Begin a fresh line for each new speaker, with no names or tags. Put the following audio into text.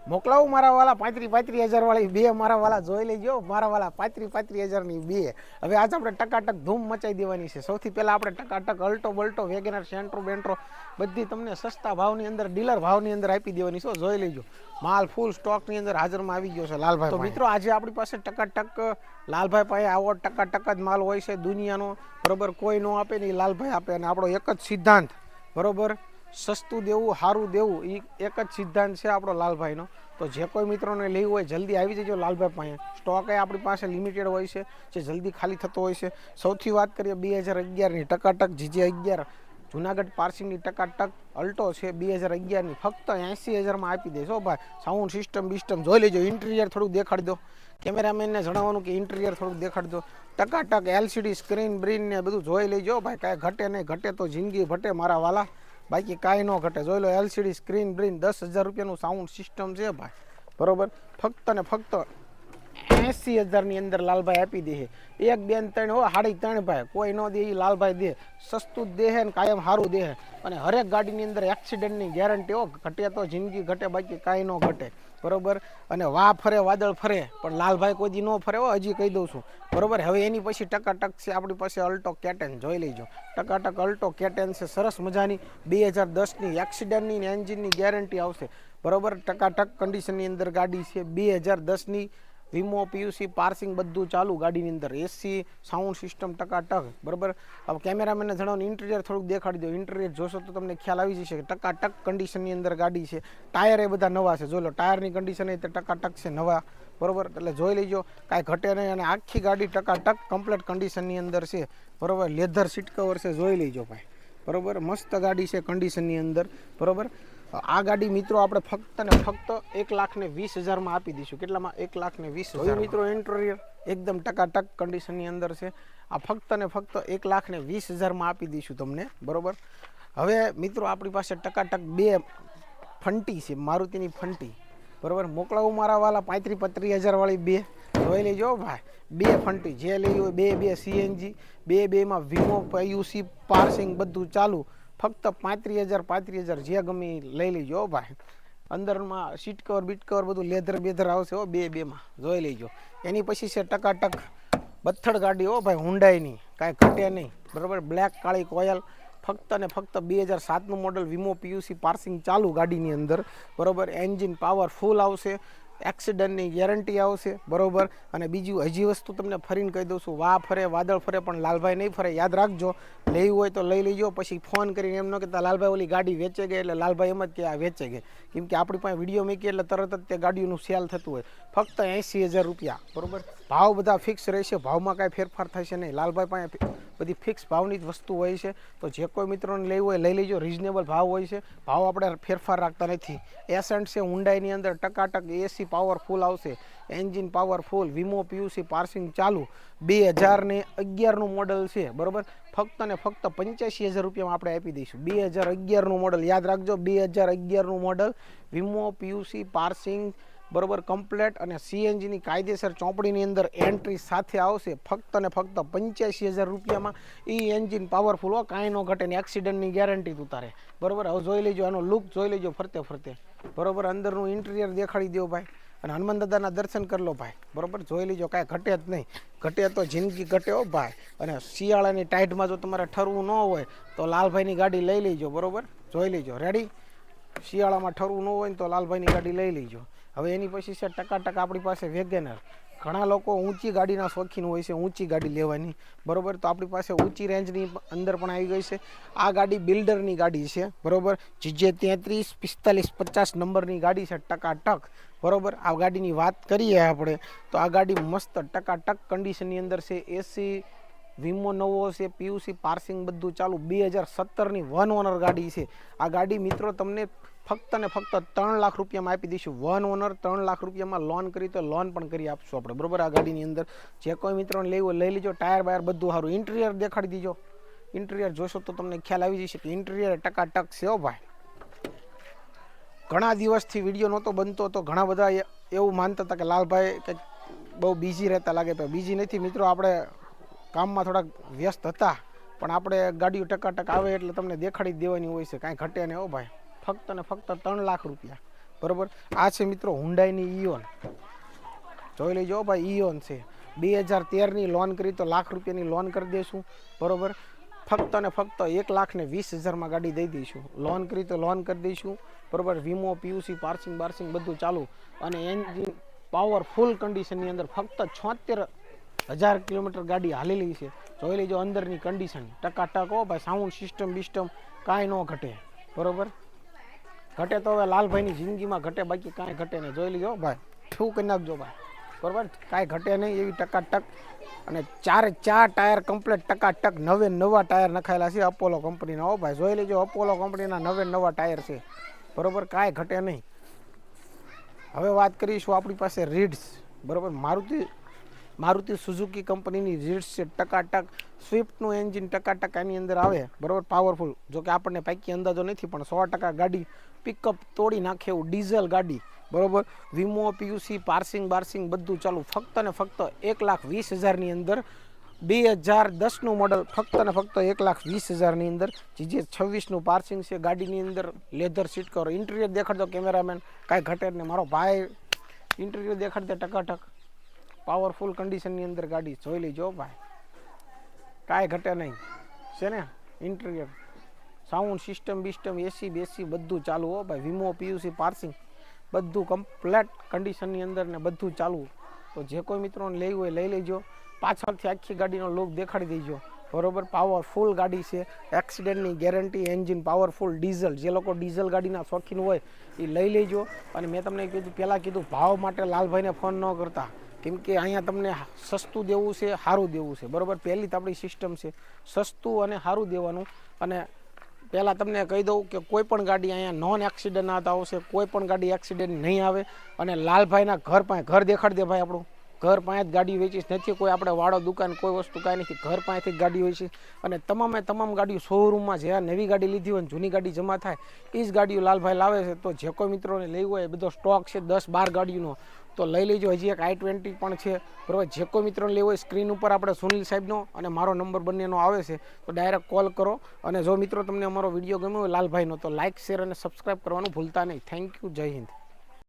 મોકલાવું મારા વાલા 35,000 વાળી બે મારા વાલા જોઈ લેજો મારા વાલા 35,000 ની બે હવે આજ આપણે ટકાટક ધૂમ મચાઈ દેવાની છે સૌથી પહેલા આપણે ટકાટક અલ્ટો બલ્ટો વેગેનર સેન્ટ્રો બેન્ટ્રો બધી તમને સસ્તા ભાવની અંદર ડીલર ભાવની અંદર આપી દેવાની છે જોઈ લેજો માલ ફૂલ સ્ટોકની અંદર હાજરમાં આવી ગયો છે લાલભાઈ તો મિત્રો આજે આપણી પાસે ટકાટક લાલભાઈ પાસે આવો ટકાટક જ માલ હોય છે દુનિયાનો બરોબર કોઈ નો આપે ને લાલભાઈ આપે અને આપણો એક જ સિદ્ધાંત બરોબર સસ્તું દેવું સારું દેવું એ એક જ સિદ્ધાંત છે આપણો લાલભાઈનો તો જે કોઈ મિત્રોને લેવું હોય જલ્દી આવી જજો લાલભાઈ પાસે સ્ટોક આપણી પાસે લિમિટેડ હોય છે જે જલ્દી ખાલી થતો હોય છે સૌથી વાત કરીએ 2011ની ટકાટક GJ11 જુનાગઢ પાર્સિંગની ટકાટક અલ્ટો છે 2011ની ફક્ત 80,000માં આપી દેશો ભાઈ સાઉન્ડ સિસ્ટમ જોઈ લેજો ઇન્ટિરિયર થોડુંક દેખાડી દો કેમેરામેનને જણાવવાનું કે ઇન્ટિરિયર થોડુંક દેખાડી દો ટકાટક LCD સ્ક્રીન બ્રીન ને બધું જોઈ લેજો ભાઈ કાંઈ ઘટે નહીં ઘટે તો જિંદગી ઘટે મારા વાલા બાકી કાંઈ ન ઘટે જોઈ લો LCD સ્ક્રીન બ્રીન 10,000 રૂપિયાનું સાઉન્ડ સિસ્ટમ છે ભાઈ બરોબર ફક્ત ને ફક્ત 80,000ની અંદર લાલભાઈ આપી દે એક બેન ત્રણ હો 3.5 ભાઈ કોઈ ન દે એ લાલભાઈ દે સસ્તું જ દે ને કાયમ સારું દે અને હરેક ગાડીની અંદર એક્સિડન્ટની ગેરંટી હો ઘટે તો જિંદગી ઘટે બાકી કાંઈ ન ઘટે બરોબર અને વાહ ફરે વાદળ ફરે પણ લાલભાઈ કોઈ દી ન ફરે હો હજી કહી દઉં છું બરોબર હવે એની પછી ટકાટક છે આપણી પાસે અલ્ટો કેટેન જોઈ લેજો ટકાટક અલ્ટો કેટેન છે સરસ મજાની 2010ની એક્સિડન્ટની એન્જિનની ગેરંટી આવશે બરોબર ટકાટક કન્ડિશનની અંદર ગાડી છે 2010ની વીમો PUC પાર્સિંગ બધું ચાલુ ગાડીની અંદર AC સાઉન્ડ સિસ્ટમ ટકાટક બરોબર હવે કેમેરામેનને જણાવો ઇન્ટિરિયર થોડુંક દેખાડી દો ઇન્ટિરિયર જોશો તો તમને ખ્યાલ આવી જશે કે ટકાટક કન્ડિશનની અંદર ગાડી છે ટાયર એ બધા નવા છે જોઈ લો ટાયરની કન્ડિશન એ ટકાટક છે નવા બરોબર એટલે જોઈ લેજો કાંઈ ઘટે નહીં અને આખી ગાડી ટકાટક કમ્પ્લીટ કન્ડિશનની અંદર છે બરોબર લેધર સીટ કવર છે જોઈ લેજો ભાઈ બરોબર મસ્ત ગાડી છે કન્ડિશનની અંદર બરોબર આ ગાડી મિત્રો આપણે ફક્ત ને ફક્ત 1,20,000માં આપી દઈશું કેટલામાં 1,20,000 મિત્રો ઇન્ટિરિયર એકદમ ટકાટક કન્ડિશનની અંદર છે આ ફક્ત ને ફક્ત 1,20,000માં આપી દઈશું તમને બરોબર હવે મિત્રો આપણી પાસે ટકાટક બે ફંટી છે મારુતિની ફંટી બરોબર મોકલાવું મારા વાલા 35,000 વાળી બે જોઈ લેજો ભાઈ બે ફંટી જે લઈ હોય બે CNG બેમાં વીમો PUC પાર્સિંગ બધું ચાલુ ફક્ત 35,000 જે ગમે લઈ લેજો ભાઈ અંદરમાં સીટ કવર બીટ કવર બધું લેધર બેધર આવશે હો બેમાં જોઈ લેજો એની પછી છે ટકાટક બથડ ગાડી હો ભાઈ હુન્ડાઈની કાંઈ ઘટે નહીં બરાબર બ્લેક કાળી કોયલ ફક્ત ને ફક્ત 2007નું મોડલ વીમો PUC પાર્સિંગ ચાલુ ગાડીની અંદર બરાબર એન્જિન પાવર ફૂલ આવશે એક્સિડન્ટની ગેરંટી આવશે બરોબર અને બીજું હજી વસ્તુ તમને ફરીને કહી દઉં છું વાહ ફરે વાદળ ફરે પણ લાલભાઈ નહીં ફરે યાદ રાખજો લેવું હોય તો લઈ લેજો પછી ફોન કરીને એમ ન કહેતા લાલભાઈ ઓલી ગાડી વેચે ગઈ એટલે લાલભાઈ એમ જ કે આ વેચે ગઈ કેમ કે આપણી પાસે વિડીયો મૂકીએ એટલે તરત જ તે ગાડીઓનું સેલ થતું હોય ફક્ત 80,000 રૂપિયા બરોબર ભાવ બધા ફિક્સ રહેશે ભાવમાં કાંઈ ફેરફાર થશે નહીં લાલભાઈ પાસે બધી ફિક્સ ભાવની જ વસ્તુ હોય છે તો જે કોઈ મિત્રોને લેવું હોય લઈ લેજો રિઝનેબલ ભાવ હોય છે ભાવ આપણે ફેરફાર રાખતા નથી એસન્ટ છે હુન્ડાઈની અંદર ટકાટક AC પાવરફુલ આવશે એન્જિન પાવરફુલ વીમો PUC પાર્સિંગ ચાલુ 2011નું મોડલ છે બરોબર ફક્ત ને ફક્ત 85,000 રૂપિયામાં આપણે આપી દઈશું 2011નું મોડલ યાદ રાખજો 2011નું મોડલ વીમો PUC પાર્સિંગ બરોબર કમ્પ્લેટ અને CNGની કાયદેસર ચોપડીની અંદર એન્ટ્રી સાથે આવશે ફક્ત ને ફક્ત 85,000 રૂપિયામાં એ એન્જિન પાવરફુલ હો કાંઈ ન ઘટે ને એક્સિડન્ટની ગેરંટી ઉતારે બરોબર હવે જોઈ લેજો આનો લુક જોઈ લેજો ફરતે ફરતે બરોબર અંદરનું ઇન્ટિરિયર દેખાડી દો ભાઈ અને હનુમાન દાદાના દર્શન કરી લો ભાઈ બરોબર જોઈ લેજો કાંઈ ઘટે જ નહીં ઘટે તો જિંદગી ઘટે હો ભાઈ અને શિયાળાની ટાઈટમાં જો તમારે ઠરવું ન હોય તો લાલભાઈની ગાડી લઈ લેજો બરોબર જોઈ લેજો રેડી શિયાળામાં ઠરવું ન હોય ને તો લાલભાઈની ગાડી લઈ લેજો હવે એની પછી છે ટકાટક આપણી પાસે વેગેનર ઘણા લોકો ઊંચી ગાડીના શોખીન હોય છે ઊંચી ગાડી લેવાની બરોબર તો આપણી પાસે ઊંચી રેન્જની અંદર પણ આવી ગઈ છે આ ગાડી બિલ્ડરની ગાડી છે બરોબર GJ33 45 50 નંબરની ગાડી છે ટકાટક બરોબર આ ગાડીની વાત કરીએ આપણે તો આ ગાડી મસ્ત ટકાટક કન્ડિશનની અંદર છે AC વીમો નવો છે PUC પાર્સિંગ બધું ચાલુ 2017ની 1 ઓનર ગાડી છે આ ગાડી મિત્રો તમને ફક્ત ને ફક્ત 3 લાખ રૂપિયામાં આપી દઈશું 1 ઓનર 3 લાખ રૂપિયામાં લોન કરી તો લોન પણ કરી આપશું આપણે બરોબર આ ગાડીની અંદર જે કોઈ મિત્રોને લેવું લઈ લેજો ટાયર બાયર બધું સારું ઇન્ટિરિયર દેખાડી દીજો ઇન્ટિરિયર જોશો તો તમને ખ્યાલ આવી જશે કે ઇન્ટિરિયર ટકાટક છે હો ભાઈ ઘણા દિવસથી વિડીયો નહોતો બનતો તો ઘણા બધા એવું માનતા હતા કે લાલભાઈ કે બહુ બિઝી રહેતા લાગે તો બિઝી નથી મિત્રો આપણે કામમાં થોડાક વ્યસ્ત હતા પણ આપણે ગાડીઓ ટકાટક આવે એટલે તમને દેખાડી દેવાની હોય છે કાંઈ ઘટે નહીં હો ભાઈ ફક્ત ને ફક્ત 3 લાખ રૂપિયા બરોબર. આ છે મિત્રો હુન્ડાઈની ઇયોન, જોઈ લેજો ભાઈ. ઇયોન છે 2013ની, લોન કરી તો ₹1,00,000 લોન કરી દઈશું. બરોબર. ફક્ત ને ફક્ત 1,20,000 ગાડી દઈ દઈશું. લોન કરી તો લોન કરી દઈશું. બરોબર. વીમો, પીયુસી, પાર્સિંગ બાર્સિંગ બધું ચાલુ, અને એન્જિન પાવરફુલ કન્ડિશનની અંદર ફક્ત 76,000 કિલોમીટર ગાડી હાલેલી છે. જોઈ લેજો અંદરની કન્ડિશન ટકાટક હો ભાઈ. સાઉન્ડ સિસ્ટમ બિસ્ટમ કાંઈ ન ઘટે. બરોબર. ઘટે તો હવે લાલભાઈની જિંદગીમાં ઘટે, બાકી કાંઈ ઘટે નહીં. જોઈ લેજો ભાઈ, શું કરી નાખજો ભાઈ. બરોબર. કાંઈ ઘટે નહીં એવી ટકાટક. અને 4 ટાયર કમ્પ્લીટ ટકાટક નવા ટાયર નખાયેલા છે અપોલો કંપનીના. હો ભાઈ જોઈ લેજો, અપોલો કંપનીના નવા ટાયર છે. બરોબર. કાંઈ ઘટે નહીં. હવે વાત કરીશું આપણી પાસે રીડ્સ. બરોબર. મારુતિ સુઝુકી કંપનીની રીડ્સ છે ટકાટક. સ્વિફ્ટનું એન્જિન ટકાટક આની અંદર આવે. બરોબર. પાવરફુલ. જો કે આપણને પાકી અંદાજો નથી, પણ 100% ગાડી પિકઅપ તોડી નાખે એવું ડીઝલ ગાડી. બરોબર. વીમો, પીયુસી, પાર્સિંગ બાર્સિંગ બધું ચાલુ. ફક્ત ને ફક્ત 1,20,000ની અંદર 2010નું મોડલ. ફક્ત ને ફક્ત 1,20,000ની અંદર. GJ 26નું પાર્સિંગ છે ગાડીની અંદર. Leather seat cover. ઇન્ટિરિયર દેખાડતો કેમેરામેન, કાંઈ ઘટે નહીં. મારો ભાઈ ઇન્ટિરિયર દેખાડતે ટકાટક. પાવરફુલ કન્ડિશનની અંદર ગાડી. જોઈ લેજો ભાઈ, કાંઈ ઘટે નહીં છે ને. ઇન્ટિરિયર, સાઉન્ડ સિસ્ટમ બિસ્ટમ, એસી બેસી બધું ચાલુ હો ભાઈ. વીમો, પીયુસી, પાર્સિંગ બધું કમ્પ્લેટ કન્ડિશનની અંદર ને બધું ચાલુ. તો જે કોઈ મિત્રોને લેવું હોય લઈ લેજો. પાછળથી આખી ગાડીનો લુક દેખાડી દેજો. બરોબર. પાવરફુલ ગાડી છે, એક્સિડન્ટની ગેરંટી, એન્જિન પાવરફુલ, ડીઝલ. જે લોકો ડીઝલ ગાડીના શોખીન હોય એ લઈ લેજો. અને મેં તમને કીધું, પહેલાં કીધું, ભાવ માટે લાલભાઈને ફોન ન કરતા, કેમ કે અહીંયા તમને સસ્તું દેવું છે, સારું દેવું છે. બરોબર. પહેલી તો આપણી સિસ્ટમ છે સસ્તું અને સારું દેવાનું. અને પહેલાં તમને કહી દઉં કે કોઈ પણ ગાડી અહીંયા નોન એક્સિડન્ટ આવશે, કોઈ પણ ગાડી એક્સિડન્ટ નહીં આવે. અને લાલભાઈના ઘર પાસે, ઘર દેખાડી દે ભાઈ, આપણું ઘર પાસે જ ગાડી વેચીશ નથી. કોઈ આપણે વાળો દુકાન કોઈ વસ્તુ કાંઈ નથી, ઘર પાસેથી જ ગાડી વેચીશ. અને તમામ ગાડીઓ શોરૂમમાં જે નવી ગાડી લીધી હોય ને જૂની ગાડી જમા થાય એ જ ગાડીઓ લાલભાઈ લાવે છે. તો જે કોઈ મિત્રોને લેવું હોય એ બધો સ્ટોક છે 10-12 ગાડીનો, તો લઈ લેજો. હજી એક i20 પણ છે. બરાબર. જે કોઈ મિત્રોને લેવું હોય સ્ક્રીન ઉપર આપણે સુનિલ સાહેબનો અને મારો નંબર બંનેનો આવે છે, તો ડાયરેક્ટ કોલ કરો. અને જો મિત્રો તમને અમારો વિડીયો ગમ્યો હોય લાલભાઈનો, તો લાઇક, શેર અને સબસ્ક્રાઈબ કરવાનું ભૂલતા નહીં. Thank you. જય હિન્દ.